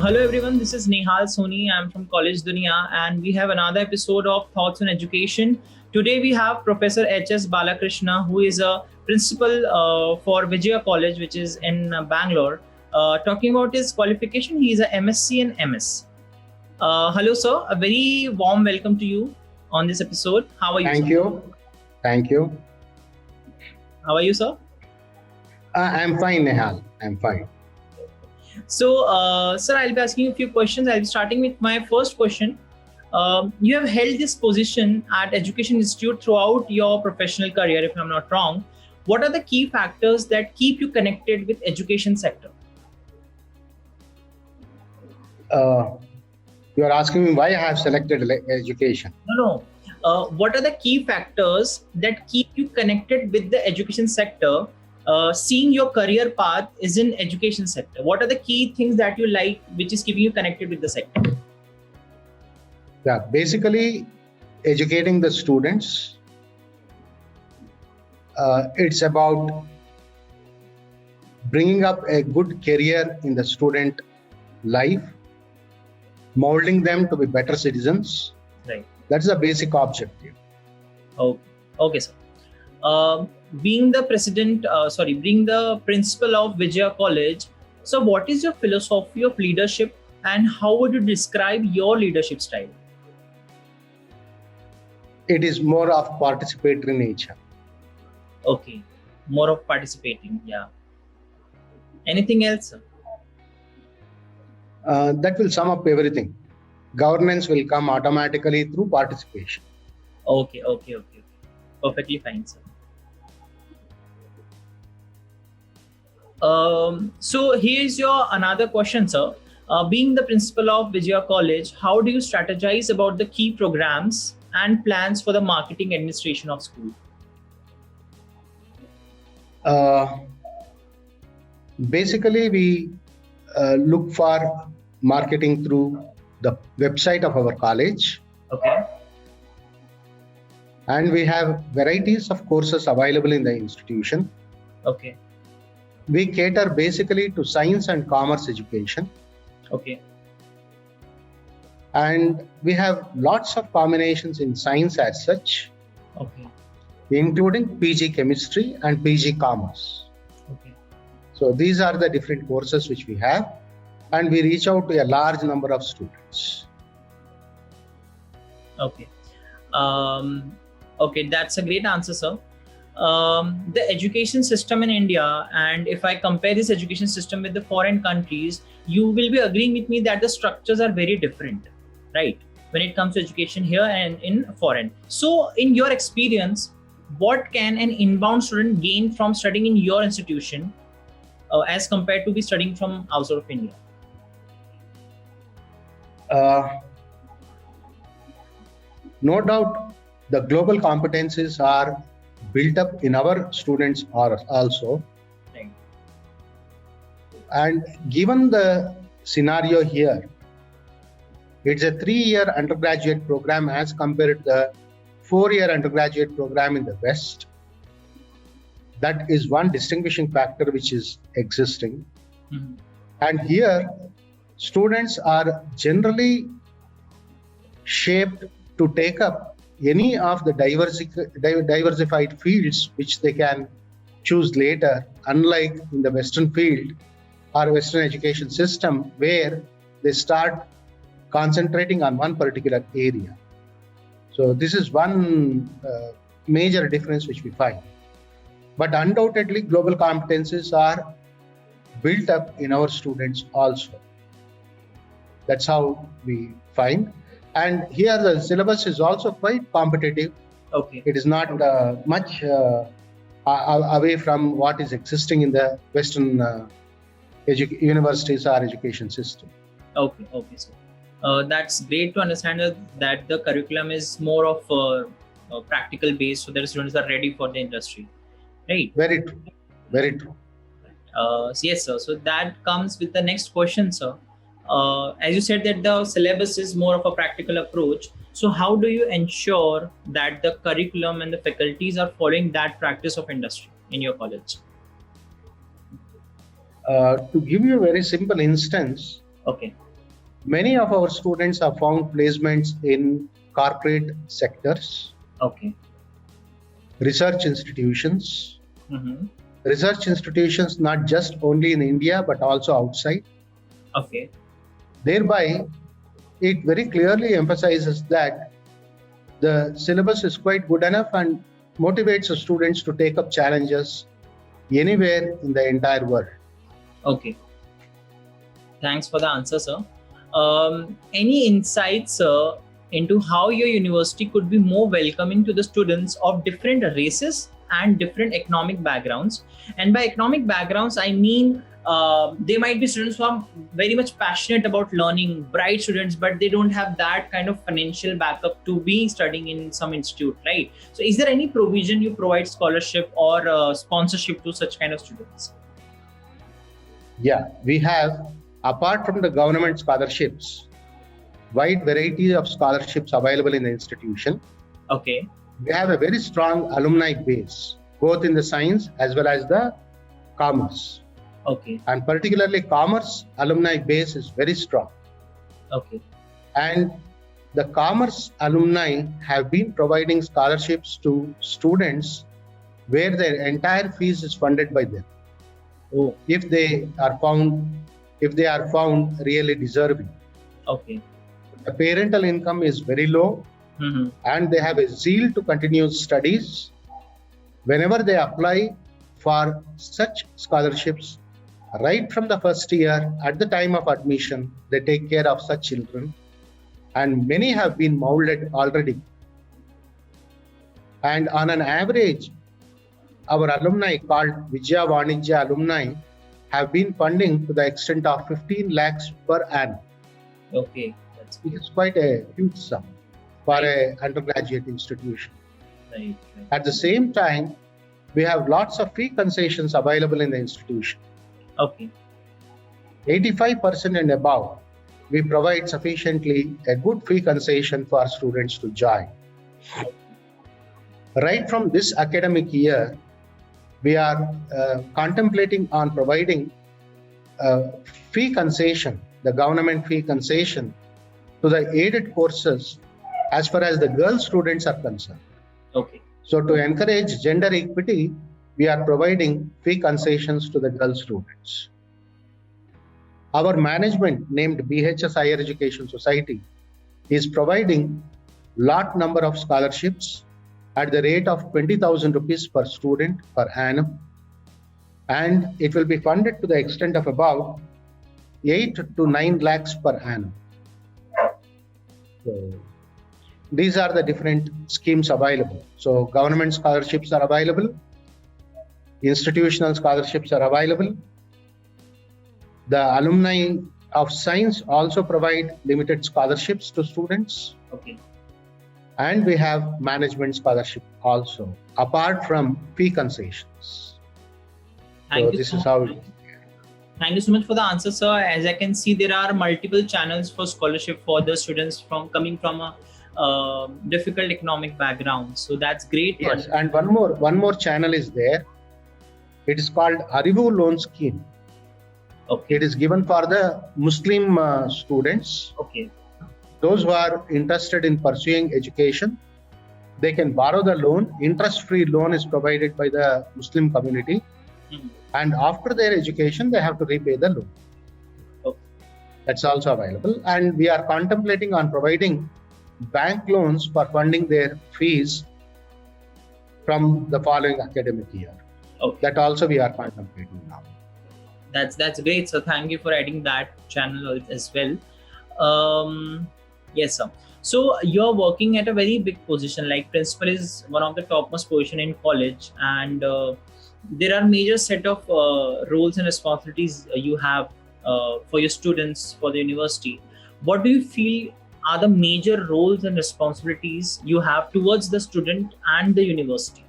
Hello everyone, this is Nehal Soni. I'm from College Dunia and we have another episode of Thoughts on Education. Today we have Professor H.S. Balakrishna, who is a principal for Vijaya College, which is in Bangalore. Talking about his qualification, he is a MSc and MS. Hello sir, a very warm welcome to you on this episode. How are you? Thank sir? you. Thank you. How are you, sir? I'm fine, Nehal. I'm fine. So, sir, I'll be asking you a few questions. I'll be starting with my first question. You have held this position at Education Institute throughout your professional career, if I'm not wrong. What are the key factors that keep you connected with education sector? You are asking me why I have selected education. No. What are the key factors that keep you connected with the education sector? Seeing your career path is in education sector. What are the key things that you like, which is keeping you connected with the sector? Yeah, basically educating the students. It's about bringing up a good career in the student life, molding them to be better citizens. Right. That's the basic objective. Okay, sir. Being the principal of Vijaya College, so what is your philosophy of leadership and how would you describe your leadership style? It is more of participatory nature. Okay, more of participating, yeah. Anything else, sir? That will sum up everything. Governance will come automatically through participation. Okay. Perfectly fine, sir. So here's your another question, sir. Being the principal of Vijaya College, how do you strategize about the key programs and plans for the marketing administration of school? Basically, we look for marketing through the website of our college. Okay. And we have varieties of courses available in the institution. Okay. We cater basically to science and commerce education. Okay. And we have lots of combinations in science as such, Okay. including PG chemistry and PG commerce. Okay. So these are the different courses which we have, and we reach out to a large number of students. Okay. Okay, that's a great answer, sir. The education system in India, and if I compare this education system with the foreign countries, you will be agreeing with me that the structures are very different, right? When it comes to education here and in foreign. So, in your experience, what can an inbound student gain from studying in your institution as compared to be studying from outside of India? No doubt, the global competencies are built up in our students also. Right. And given the scenario here, it's a 3-year undergraduate program as compared to the 4-year undergraduate program in the West. That is one distinguishing factor which is existing. Mm-hmm. And here, students are generally shaped to take up any of the diversified fields which they can choose later, unlike in the Western field or Western education system, where they start concentrating on one particular area. So this is one major difference which we find. But undoubtedly, global competencies are built up in our students also. That's how we find. And here the syllabus is also quite competitive. Okay. It is not much away from what is existing in the Western universities or education system. Okay, so that's great to understand that the curriculum is more of practical based, so that students are ready for the industry, right? Very true. Very true. So yes, sir. So that comes with the next question, sir. As you said that the syllabus is more of a practical approach. So how do you ensure that the curriculum and the faculties are following that practice of industry in your college? To give you a very simple instance, Okay. Many of our students have found placements in corporate sectors, Okay. research institutions, Mm-hmm. research institutions not just only in India but also outside. Okay. Thereby, it very clearly emphasizes that the syllabus is quite good enough and motivates the students to take up challenges anywhere in the entire world. Okay. Thanks for the answer, sir. Any insights, sir, into how your university could be more welcoming to the students of different races and different economic backgrounds? And by economic backgrounds, I mean they might be students who are very much passionate about learning, bright students, but they don't have that kind of financial backup to be studying in some institute, right? So, is there any provision you provide scholarship or sponsorship to such kind of students? Yeah, we have, apart from the government scholarships, wide variety of scholarships available in the institution. Okay. We have a very strong alumni base, both in the science as well as the commerce. Okay. And particularly commerce alumni base is very strong. Okay. And the commerce alumni have been providing scholarships to students where their entire fees is funded by them. Oh. If they are found really deserving. Okay. The parental income is very low, Mm-hmm. and they have a zeal to continue studies. Whenever they apply for such scholarships, right from the first year, at the time of admission, they take care of such children, and many have been molded already. And on an average, our alumni called Vijaya Vanijya alumni have been funding to the extent of 15 lakhs per annum. Okay. That's It is quite a huge sum for an undergraduate institution. right. At the same time, we have lots of fee concessions available in the institution. Okay. 85% and above, we provide sufficiently a good fee concession for students to join. Right from this academic year, we are contemplating on providing fee concession, the government fee concession, to the aided courses as far as the girl students are concerned. Okay. So to encourage gender equity, we are providing fee concessions to the girl students. Our management, named BHS Higher Education Society, is providing lot number of scholarships at the rate of 20,000 rupees per student per annum, and it will be funded to the extent of about 8 to 9 lakhs per annum. So, these are the different schemes available. So government scholarships are available, institutional scholarships are available. The alumni of science also provide limited scholarships to students. Okay. And we have management scholarship also, apart from fee concessions. Thank you this so is how much. Thank you so much for the answer, sir. As I can see, there are multiple channels for scholarship for the students coming from a difficult economic background. So that's great. Yes, and one more channel is there. It is called Arivu Loan Scheme. Okay. It is given for the Muslim students. Okay. Those who are interested in pursuing education, they can borrow the loan. Interest-free loan is provided by the Muslim community. Mhm. And after their education, they have to repay the loan. Okay. That's also available. And we are contemplating on providing bank loans for funding their fees from the following academic year. Okay. That also we are contemplating now. That's great. So thank you for adding that channel as well. Yes, sir. So you're working at a very big position. Like principal is one of the topmost position in college, and there are major set of roles and responsibilities you have for your students for the university. What do you feel are the major roles and responsibilities you have towards the student and the university?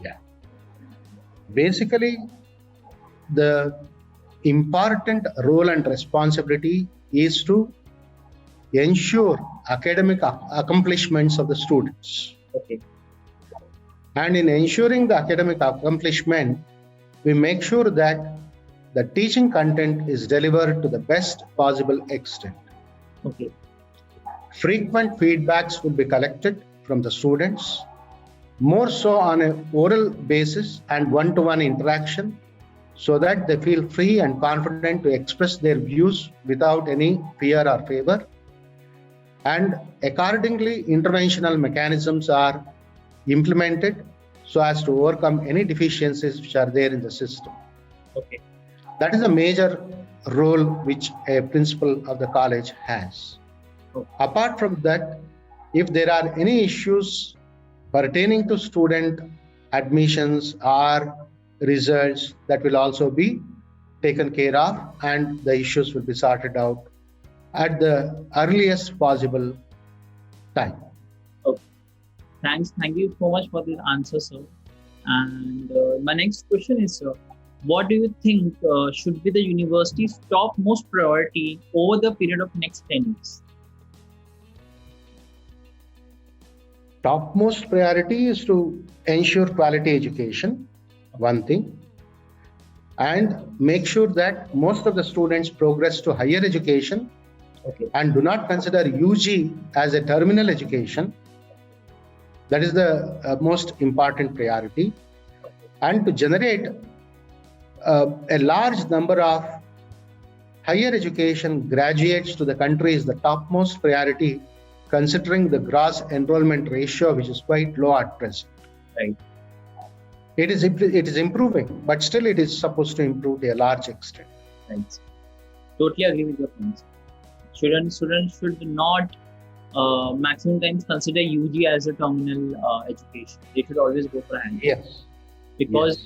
Yeah. Basically, the important role and responsibility is to ensure academic accomplishments of the students. Okay. And in ensuring the academic accomplishment, we make sure that the teaching content is delivered to the best possible extent. Okay. Frequent feedbacks will be collected from the students, more so on an oral basis and one-to-one interaction, so that they feel free and confident to express their views without any fear or favor. And accordingly, interventional mechanisms are implemented so as to overcome any deficiencies which are there in the system. Okay. That is a major role which a principal of the college has. Okay. Apart from that, if there are any issues pertaining to student admissions or results, that will also be taken care of, and the issues will be sorted out at the earliest possible time. Okay. Thank you so much for this answer, sir. And my next question is, sir, what do you think should be the university's topmost priority over the period of next 10 years? Topmost priority is to ensure quality education, one thing, and make sure that most of the students progress to higher education. Okay. And do not consider UG as a terminal education. That is the most important priority. And to generate a large number of higher education graduates to the country is the topmost priority, considering the gross enrollment ratio, which is quite low at present. Right. It is improving, but still it is supposed to improve to a large extent. Right. Totally agree with your points. Students should not maximum times consider UG as a terminal education. They should always go for hand. Yes. Because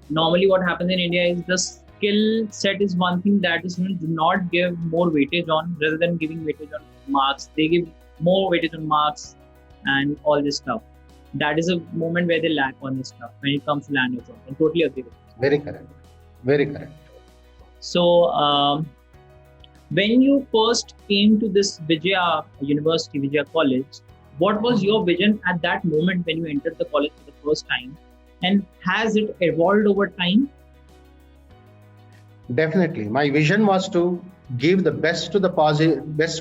normally what happens in India is the skill set is one thing that the students do not give more weightage on, rather than giving weightage on marks. They give more weightage on marks and all this stuff. That is a moment where they lack on this stuff when it comes to land of job. I totally agree with you. Very correct. Very correct. So, when you first came to this Vijaya University, Vijaya College, what was your vision at that moment when you entered the college for the first time? And has it evolved over time? Definitely. My vision was to give the best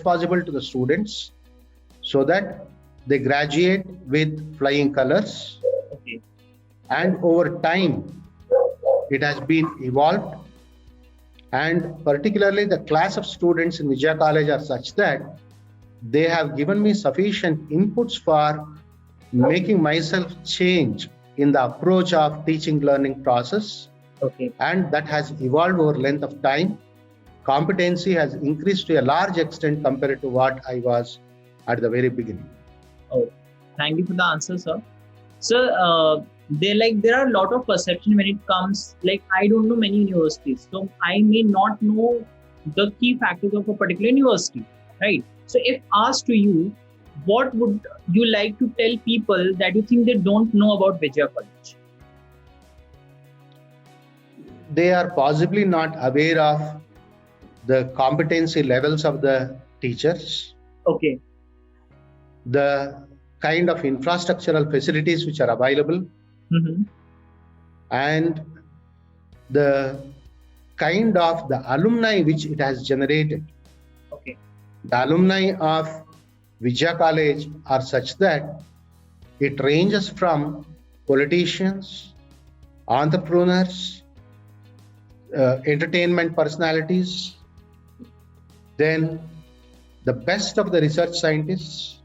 possible to the students, so that they graduate with flying colors. Okay. And over time, it has been evolved. And particularly the class of students in Vijaya College are such that they have given me sufficient inputs for making myself change in the approach of teaching learning process. Okay. And that has evolved over length of time. Competency has increased to a large extent compared to what I was at the very beginning. Oh, thank you for the answer, sir. Sir, there are a lot of perception when it comes, I don't know many universities, so I may not know the key factors of a particular university, right? So if asked to you, what would you like to tell people that you think they don't know about Vijaya College? They are possibly not aware of the competency levels of the teachers. Okay. The kind of infrastructural facilities which are available. Mm-hmm. And the kind of the alumni which it has generated. Okay. The alumni of Vijaya College are such that it ranges from politicians, entrepreneurs, entertainment personalities, then the best of the research scientists,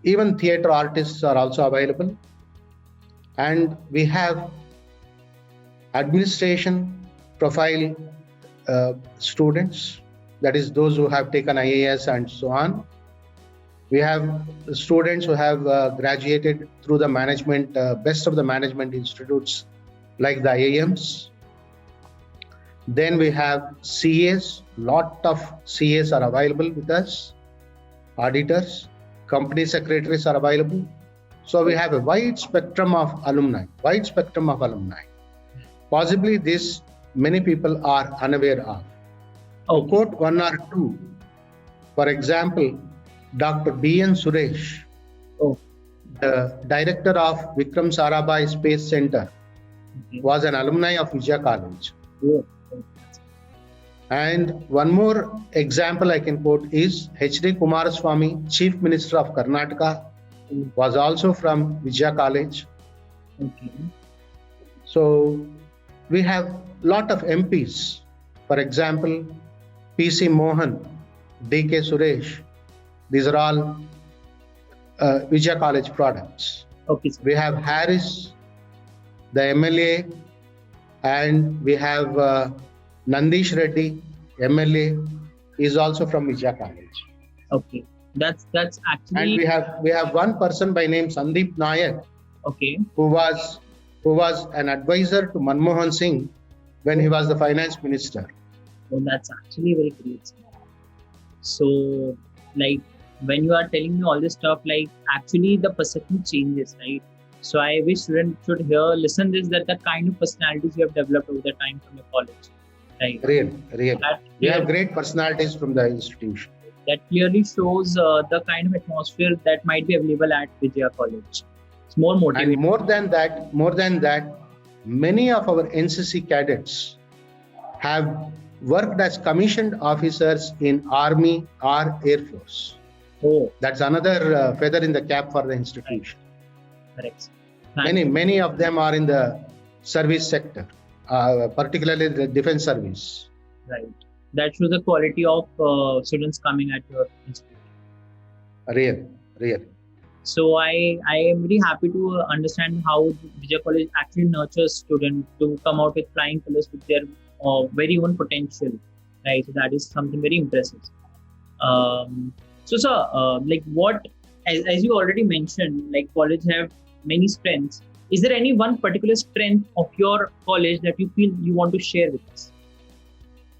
even theatre artists are also available. And we have administration profile students, that is those who have taken IAS and so on. We have students who have graduated through the management, best of the management institutes like the IIMs. Then we have CAs, lot of CAs are available with us, auditors, company secretaries are available. So we have a wide spectrum of alumni. Possibly this many people are unaware of. To quote one or two, for example, Dr. B.N. Suresh, the director of Vikram Sarabhai Space Center, Okay. was an alumni of Vijaya College. Oh. And one more example I can quote is H.D. Kumaraswamy, Chief Minister of Karnataka, was also from Vijaya College. Okay. So we have lot of MPs. For example, P.C. Mohan, D.K. Suresh. These are all Vijaya College products. Okay. We have Harris, the MLA, and we have Nandish Reddy, MLA, is also from Vijaya College. Okay. That's actually. And we have one person by name Sandeep Nayak. Okay. Who was an advisor to Manmohan Singh when he was the finance minister. Oh, that's actually very great. So, like, when you are telling me all this stuff, like, actually the perception changes, right? So I wish students should listen this, that the kind of personalities you have developed over the time from your college, right? Real. We have great personalities from the institution. That clearly shows the kind of atmosphere that might be available at Vijaya College. It's more motivating. And more than that, many of our NCC cadets have worked as commissioned officers in Army or Air Force. Oh, that's another feather in the cap for the institution. Correct. Many of them are in the service sector, particularly the defense service. Right. That shows the quality of students coming at your institution. Real. So I am very happy to understand how Vijaya College actually nurtures students to come out with flying colors with their very own potential, right? So that is something very impressive. So sir, like what, as you already mentioned, like college have many strengths. Is there any one particular strength of your college that you feel you want to share with us,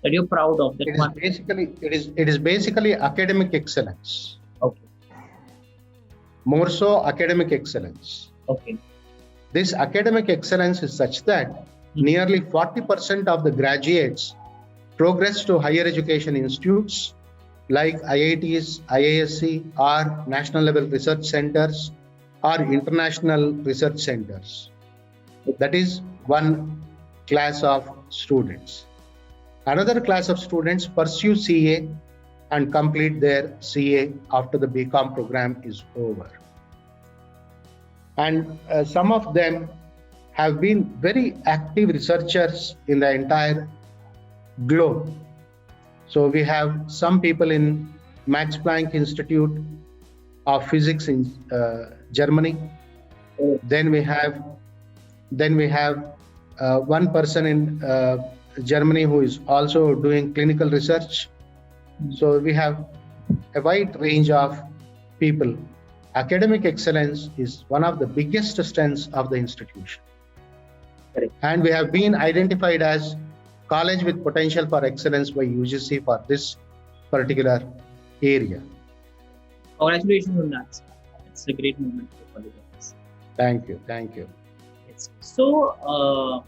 that you're proud of? That it is basically academic excellence. Okay. More so academic excellence. Okay. This academic excellence is such that nearly 40% of the graduates progress to higher education institutes like IITs, IISc, or national level research centers or international research centers. That is one class of students. Another class of students pursue CA and complete their CA after the BCom program is over. And some of them have been very active researchers in the entire globe. So we have some people in Max Planck Institute of Physics in Germany. Then we have one person in Germany who is also doing clinical research. So we have a wide range of people. Academic excellence is one of the biggest strengths of the institution. Correct. And we have been identified as college with potential for excellence by UGC for this particular area. Congratulations on that. It's a great moment for colleges. Thank you. Yes. So,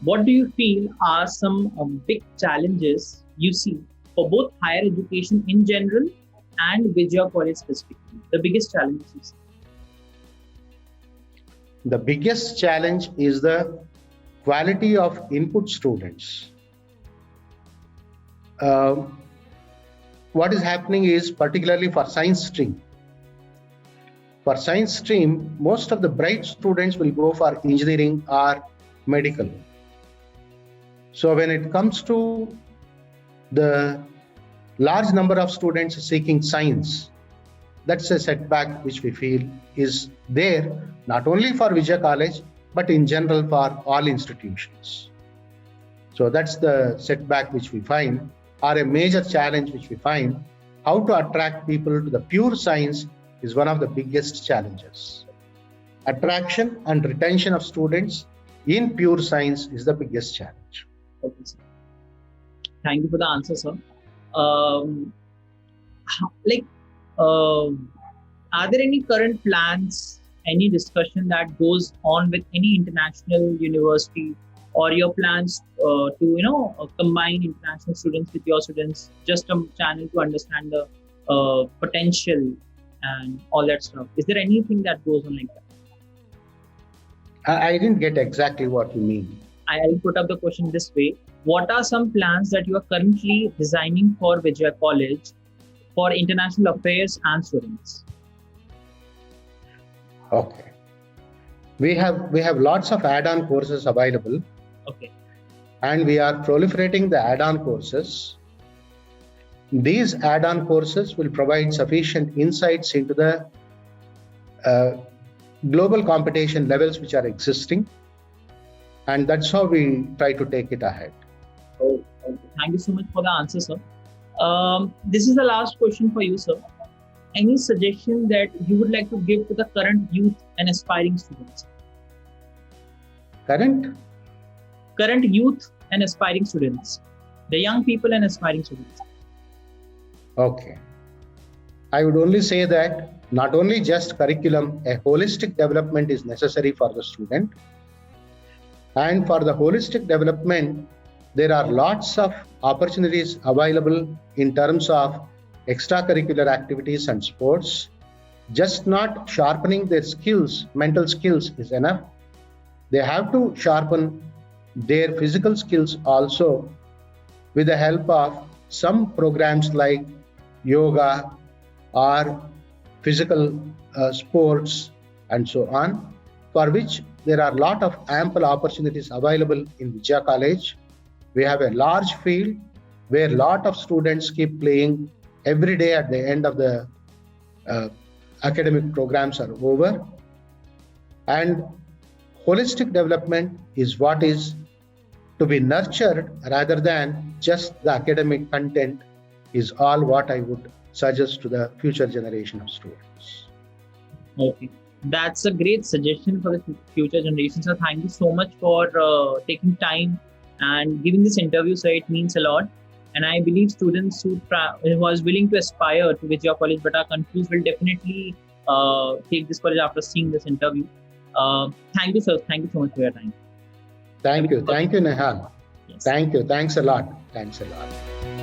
what do you feel are some big challenges you see for both higher education in general and Vijaya College specifically? The biggest challenges you see? The biggest challenge is the quality of input students. What is happening is, particularly for science stream. For science stream, most of the bright students will go for engineering or medical. So when it comes to the large number of students seeking science, that's a setback which we feel is there, not only for Vijaya College, but in general for all institutions. So that's the setback which we find, or a major challenge which we find. How to attract people to the pure science is one of the biggest challenges. Attraction and retention of students in pure science is the biggest challenge. Okay, sir. Thank you for the answer, sir. Are there any current plans, any discussion that goes on with any international university, or your plans to combine international students with your students, just a channel to understand the potential and all that stuff? Is there anything that goes on like that? I didn't get exactly what you mean. I'll put up the question this way. What are some plans that you are currently designing for Vijaya College for international affairs and students? Okay. We have lots of add-on courses available. Okay. And we are proliferating the add-on courses. These add-on courses will provide sufficient insights into the global competition levels which are existing. And that's how we try to take it ahead. Okay. Thank you so much for the answer, sir. This is the last question for you, sir. Any suggestion that you would like to give to the current youth and aspiring students? Current youth and aspiring students, the young people and aspiring students. Okay. I would only say that not only just curriculum, a holistic development is necessary for the student. And for the holistic development, there are lots of opportunities available in terms of extracurricular activities and sports. Just not sharpening their skills, mental skills is enough. They have to sharpen their physical skills also with the help of some programs like yoga or physical sports and so on, for which there are a lot of ample opportunities available in Vijaya College. We have a large field where a lot of students keep playing every day at the end of the academic programs are over. And holistic development is what is to be nurtured rather than just the academic content is all what I would suggest to the future generation of students. Okay. That's a great suggestion for the future generation. So thank you so much for taking time and giving this interview. So it means a lot. And I believe students who was willing to aspire to Vijaya College but are confused will definitely take this college after seeing this interview. Thank you, sir. Thank you so much for your time. Thank you. Thank you, Nehal. Yes. Thank you. Thanks a lot. Thanks a lot.